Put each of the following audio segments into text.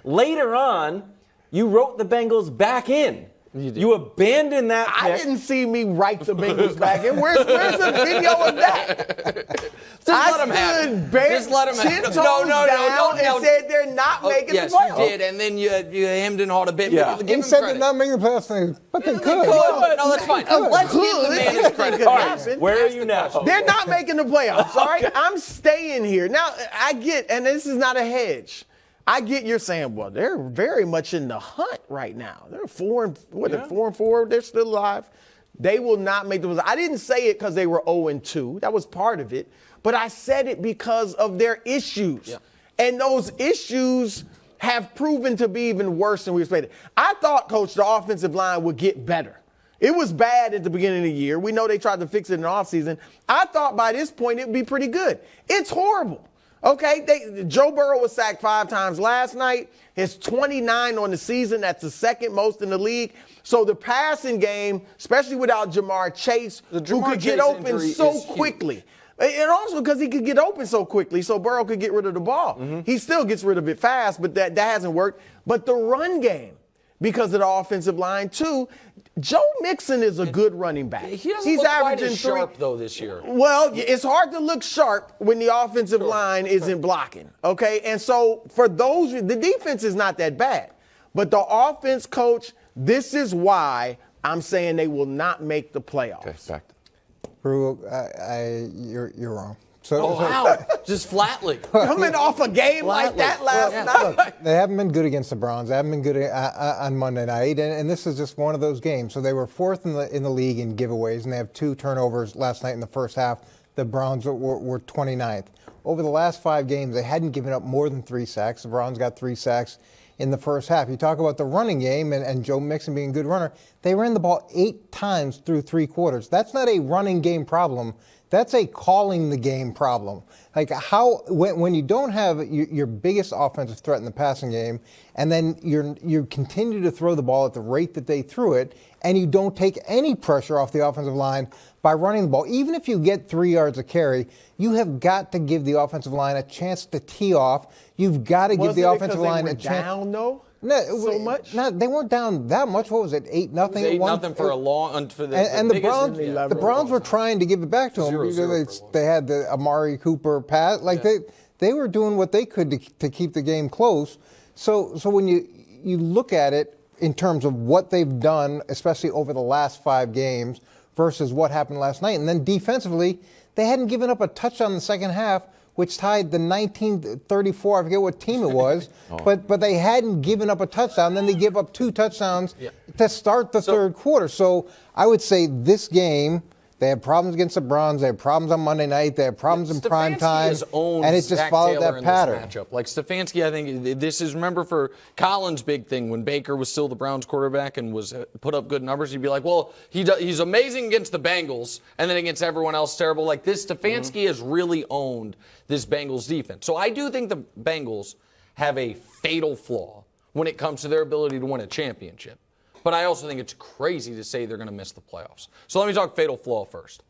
Later on, you wrote the Bengals back in. You abandoned that pick. I didn't see me write the Bengals back in. Where's the video of that? Just let him have it. Just let him have it. No. And said they're not making the playoffs. Yes, you did, and then you hemmed and hawed a bit. Yeah. He said they're not making the playoffs, but they could. No, that's fine. Let's give the man his credit. All right, where are you now? They're not making the playoffs, all right? I'm staying here. Now, I get, and this is not a hedge. I get you're saying, well, they're very much in the hunt right now. They're 4-4. They're still alive. They will not make the playoffs. I didn't say it because they were 0-2. That was part of it. But I said it because of their issues. Yeah. And those issues have proven to be even worse than we expected. I thought, Coach, the offensive line would get better. It was bad at the beginning of the year. We know they tried to fix it in the offseason. I thought by this point it would be pretty good. It's horrible. Okay, Joe Burrow was sacked 5 times last night. His 29 on the season. That's the second most in the league. So the passing game, especially without Jamar Chase, who could get open so quickly. And also because he could get open so quickly, so Burrow could get rid of the ball. Mm-hmm. He still gets rid of it fast, but that hasn't worked. But the run game, because of the offensive line, too, Joe Mixon is a good running back. He doesn't look quite as sharp, though, this year. Well, it's hard to look sharp when the offensive line isn't blocking, okay? And so for those, the defense is not that bad. But the offense, Coach, this is why I'm saying they will not make the playoffs. Okay, back. Brew, you're wrong. Wow. Just flatly. Coming off a game like that last night. Look, they haven't been good against the Browns. They haven't been good on Monday night, and this is just one of those games. So they were 4th in the league in giveaways, and they have 2 turnovers last night in the first half. The Browns were 29th. Over the last 5 games, they hadn't given up more than 3 sacks. The Browns got 3 sacks in the first half. You talk about the running game and Joe Mixon being a good runner. They ran the ball 8 times through 3 quarters. That's not a running game problem. That's a calling the game problem. Like when you don't have your biggest offensive threat in the passing game, and then you continue to throw the ball at the rate that they threw it, and you don't take any pressure off the offensive line by running the ball. Even if you get 3 yards of carry, you have got to give the offensive line a chance to tee off. You've got to give the offensive line a chance. Down, though? No, so much? No, they weren't down that much. What was it? 8-0. 8-0 for a long. For the the Browns were trying to give it back to them because they had the Amari Cooper pass. They were doing what they could to keep the game close. So when you look at it in terms of what they've done, especially over the last 5 games versus what happened last night, and then defensively, they hadn't given up a touchdown in the second half, which tied the 1934, I forget what team it was, but they hadn't given up a touchdown. Then they give up 2 touchdowns to start the third quarter. So I would say this game, they had problems against the Browns. They had problems on Monday night. They had problems in prime time. And it's just followed that pattern. Like Stefanski, I think this is, remember for Collins' big thing when Baker was still the Browns quarterback and was put up good numbers, you'd be like, well, he's amazing against the Bengals, and then against everyone else terrible. Like this, Stefanski has really owned this Bengals defense. So I do think the Bengals have a fatal flaw when it comes to their ability to win a championship. But I also think it's crazy to say they're going to miss the playoffs. So let me talk fatal flaw first.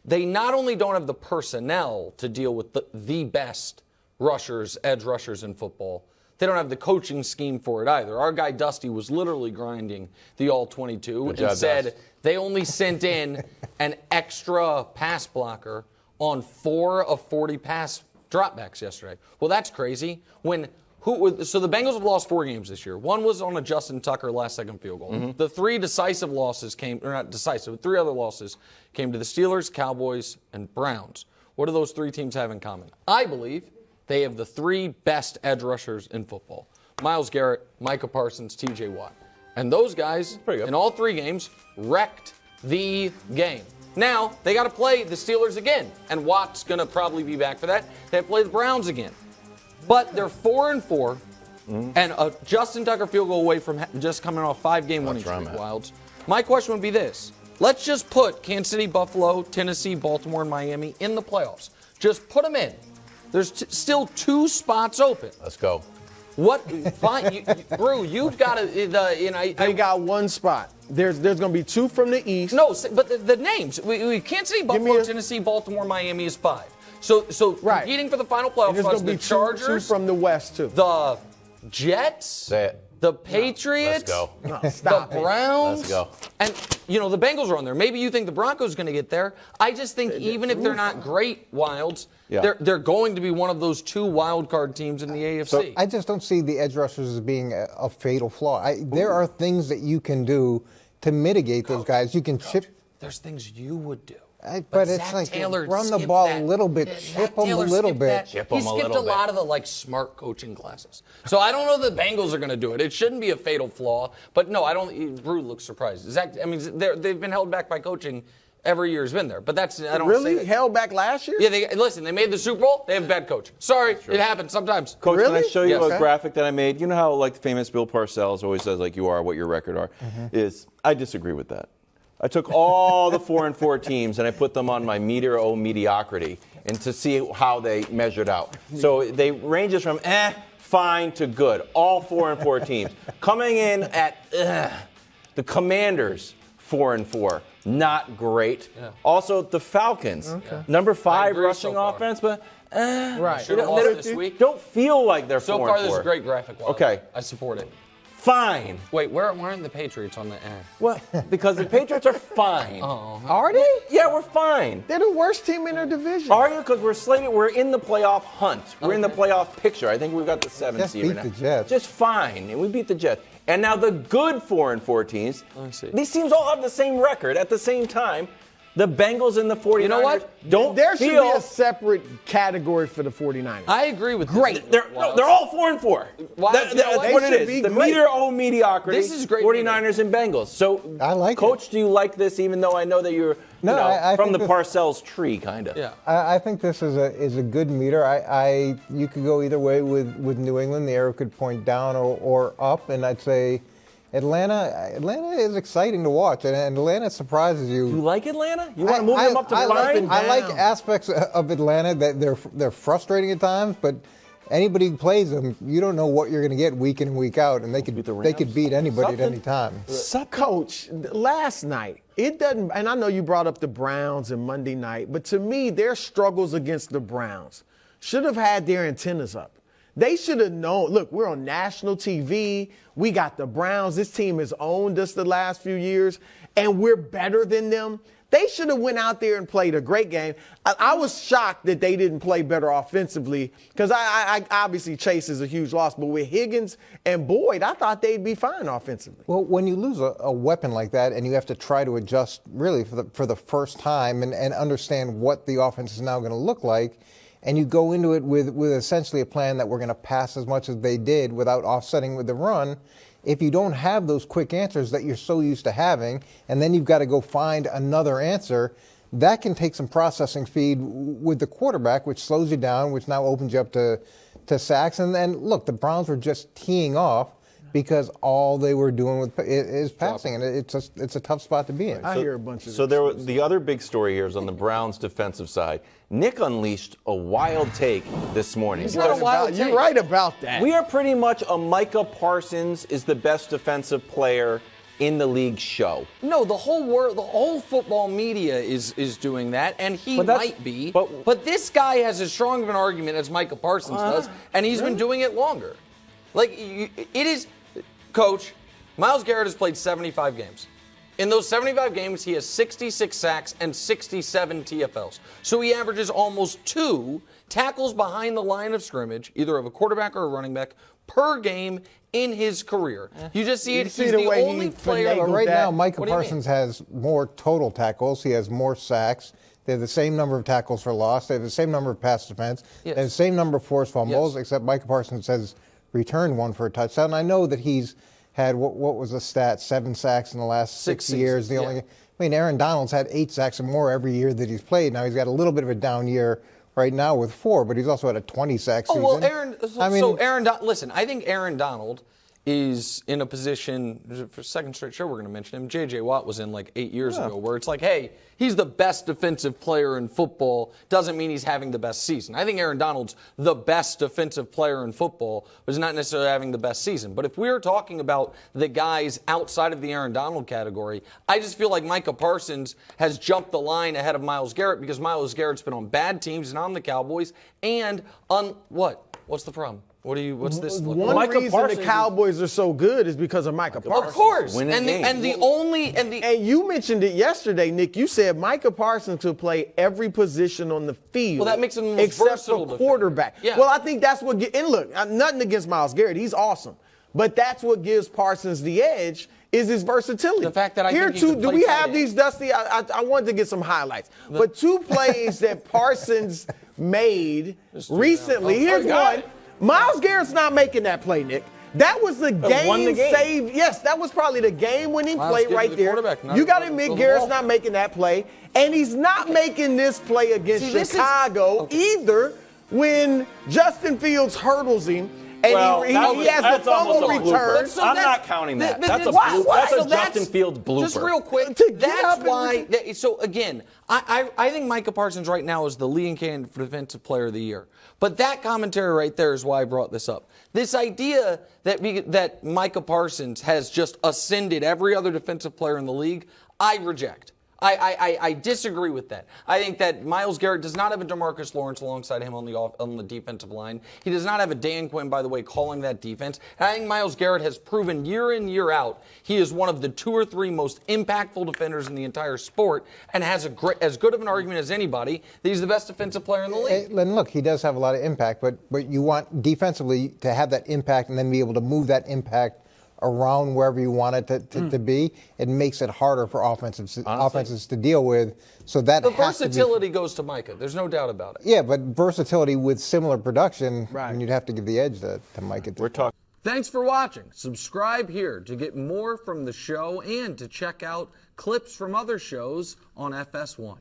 They not only don't have the personnel to deal with the best rushers, edge rushers in football, they don't have the coaching scheme for it either. Our guy Dusty was literally grinding the All-22 and said they only sent in an extra pass blocker on 4 of 40 pass dropbacks yesterday. Well, that's crazy. So the Bengals have lost 4 games this year. 1 was on a Justin Tucker last-second field goal. Mm-hmm. The 3 decisive losses came, or not decisive, but 3 other losses came to the Steelers, Cowboys, and Browns. What do those 3 teams have in common? I believe they have the 3 best edge rushers in football. Myles Garrett, Micah Parsons, T.J. Watt. And those guys, in all 3 games, wrecked the game. Now, they got to play the Steelers again, and Watt's going to probably be back for that. They have to play the Browns again. But they're 4-4, and a Justin Tucker field goal away from just coming off 5-game winning streak, Wilds. My question would be this. Let's just put Kansas City, Buffalo, Tennessee, Baltimore, and Miami in the playoffs. Just put them in. There's still 2 spots open. Let's go. What? Fine, Brew, you've got to. They got 1 spot. There's going to be 2 from the East. No, but the names. Kansas City, Buffalo, Tennessee, Baltimore, Miami is 5. So competing for the final playoff spots, the Chargers. 2 from the West, too. The Jets, Say it. the Patriots, Let's go. No, stop the it. Browns. Let's go. And, the Bengals are on there. Maybe you think the Broncos are going to get there. I just think even if they're not great wilds, they're going to be one of those 2 wild card teams in the AFC. I just don't see the edge rushers as being a fatal flaw. There are things that you can do to mitigate those guys. You can chip. There's things you would do. But it's Zach like Taylor run the skipped ball that. a little bit, chip them a little bit. Chip He 'em a skipped little a lot bit. of the smart coaching classes. So I don't know the Bengals are going to do it. It shouldn't be a fatal flaw. But no, I don't. Brew looks surprised. They've been held back by coaching every year. Has been there. But that's I don't Really? say that. Held back last year? Yeah, they made the Super Bowl. They have bad coaching. Sorry, it happens sometimes. Coach, Really? can I show you Yes. a graphic that I made? You know how like the famous Bill Parcells always says like you are what your record are? I disagree with that. I took all the 4-4 teams and I put them on my meter o mediocrity and to see how they measured out. So they ranges from fine to good. All 4-4 teams coming in at the Commanders 4-4, not great. Yeah. Also the Falcons, number 5 rushing so far. offense, but Right. Should have lost this week. don't feel like they're So 4-4. far, this is a great graphic. Wild. Okay. I support it. Fine. Wait, where aren't the Patriots on the Well, because the Patriots are fine. Are they? Yeah, we're fine. They're the worst team in their division. Are you? Because we're in the playoff hunt. We're in the playoff picture. I think we've got the 7th Just seed beat right now. the Jets. Just fine. And we beat the Jets. And now the good 4-4 teams, see. these teams all have the same record at the same time. The Bengals and the 49ers You know what? don't There should feel... be a separate category for the 49ers. I agree with Great. this. They're all 4-4. Wild, you know That's what? what They it should is. be The great. meter o mediocrity. This is great 49ers and Bengals. So, I like Coach, it. do you like this? Even though I know that you're I from think the Parcells tree, kind of. Yeah. I think this is a good meter. You could go either way with New England. The arrow could point down or up, and I'd say Atlanta is exciting to watch, and Atlanta surprises you. You like Atlanta? You want to move them up to I fine? I like aspects of Atlanta that they're frustrating at times, but anybody who plays them, you don't know what you're going to get week in and week out, and they could beat anybody at any time. Coach, last night, it doesn't, and I know you brought up the Browns and Monday night, but to me, their struggles against the Browns should have had their antennas up. They should have known, look, we're on national TV. We got the Browns. This team has owned us the last few years, and we're better than them. They should have went out there and played a great game. I was shocked that they didn't play better offensively because I obviously Chase is a huge loss, but with Higgins and Boyd, I thought they'd be fine offensively. Well, when you lose a weapon like that and you have to try to adjust really for the first time and understand what the offense is now going to look like, and you go into it with essentially a plan that we're going to pass as much as they did without offsetting with the run, if you don't have those quick answers that you're so used to having, and then you've got to go find another answer, that can take some processing speed with the quarterback, which slows you down, which now opens you up to sacks. And then, look, the Browns were just teeing off because all they were doing is passing, and it's a tough spot to be in. I hear a bunch of So the other big story here is on the Browns' defensive side. Nick unleashed a wild take this morning. not a wild take. You're right about that. We are pretty much a Micah Parsons is the best defensive player in the league show. No, the whole world, the whole football media is doing that, and he might be. But this guy has as strong of an argument as Micah Parsons does, and he's been doing it longer. It is, Coach, Myles Garrett has played 75 games. In those 75 games, he has 66 sacks and 67 TFLs. So he averages almost 2 tackles behind the line of scrimmage, either of a quarterback or a running back, per game in his career. You just see it. see He's the the way only he player. finagled But right that. now, Micah What do you Parsons has more total tackles. He has more sacks. They have the same number of tackles for loss. They have the same number of pass defense. Yes. They have the same number of forced fumbles, Yes. except Micah Parsons has returned one for a touchdown. I know that he's had, what was the stat, 7 sacks in the last 6 years. seasons, Aaron Donald's had 8 sacks or more every year that he's played. Now he's got a little bit of a down year right now with 4, but he's also had a 20-sack season. Oh, well, listen, I think Aaron Donald is in a position, for second straight show we're going to mention him, J.J. Watt was in like 8 years ago, where it's like, hey, he's the best defensive player in football, doesn't mean he's having the best season. I think Aaron Donald's the best defensive player in football, but he's not necessarily having the best season. But if we're talking about the guys outside of the Aaron Donald category, I just feel like Micah Parsons has jumped the line ahead of Myles Garrett because Myles Garrett's been on bad teams and on the Cowboys, and on what? What's the problem? What's this? One Micah reason Parsons the is- Cowboys are so good is because of Micah Parsons. Of course. Winning And games. And you mentioned it yesterday, Nick. You said Micah Parsons could play every position on the field. Well, that makes him the most except versatile for quarterback. defender. Yeah. Well, I think that's what. And look, nothing against Myles Garrett. He's awesome, but that's what gives Parsons the edge. Is his versatility. The fact that I Here think he too, could do play we tight have end. these, Dusty? I wanted to get some highlights, but 2 plays that Parsons made recently. Here's got one. Myles Garrett's not making that play, Nick. That was the won the game game. save. Yes, that was probably the game-winning Myles play gives right the there. quarterback, not You got to the admit, ball. Garrett's not making that play, and he's not making this play against See, this is- Chicago either. When Justin Fields hurdles him, and Well, he that was- has the that's almost fumble a blooper. return. So I'm that's- not counting that. th- That's a th- blooper. That's a so Justin Fields blooper. Just real quick, To get that's up and why. So again, I think Micah Parsons right now is the leading candidate for Defensive Player of the Year. But that commentary right there is why I brought this up. This idea that Micah Parsons has just ascended every other defensive player in the league, I reject. I disagree with that. I think that Myles Garrett does not have a DeMarcus Lawrence alongside him on the defensive line. He does not have a Dan Quinn, by the way, calling that defense. And I think Myles Garrett has proven year in, year out, he is one of the 2 or 3 most impactful defenders in the entire sport and has as good of an argument as anybody that he's the best defensive player in the league. And look, he does have a lot of impact, but you want defensively to have that impact and then be able to move that impact around wherever you want it to be. It makes it harder for offenses to deal with. So that The has to be, versatility goes to Micah. There's no doubt about it. yeah, but versatility with similar production, Right. and you'd have to give the edge to Micah. We're talking. Thanks for watching. Subscribe here to get more from the show and to check out clips from other shows on FS1.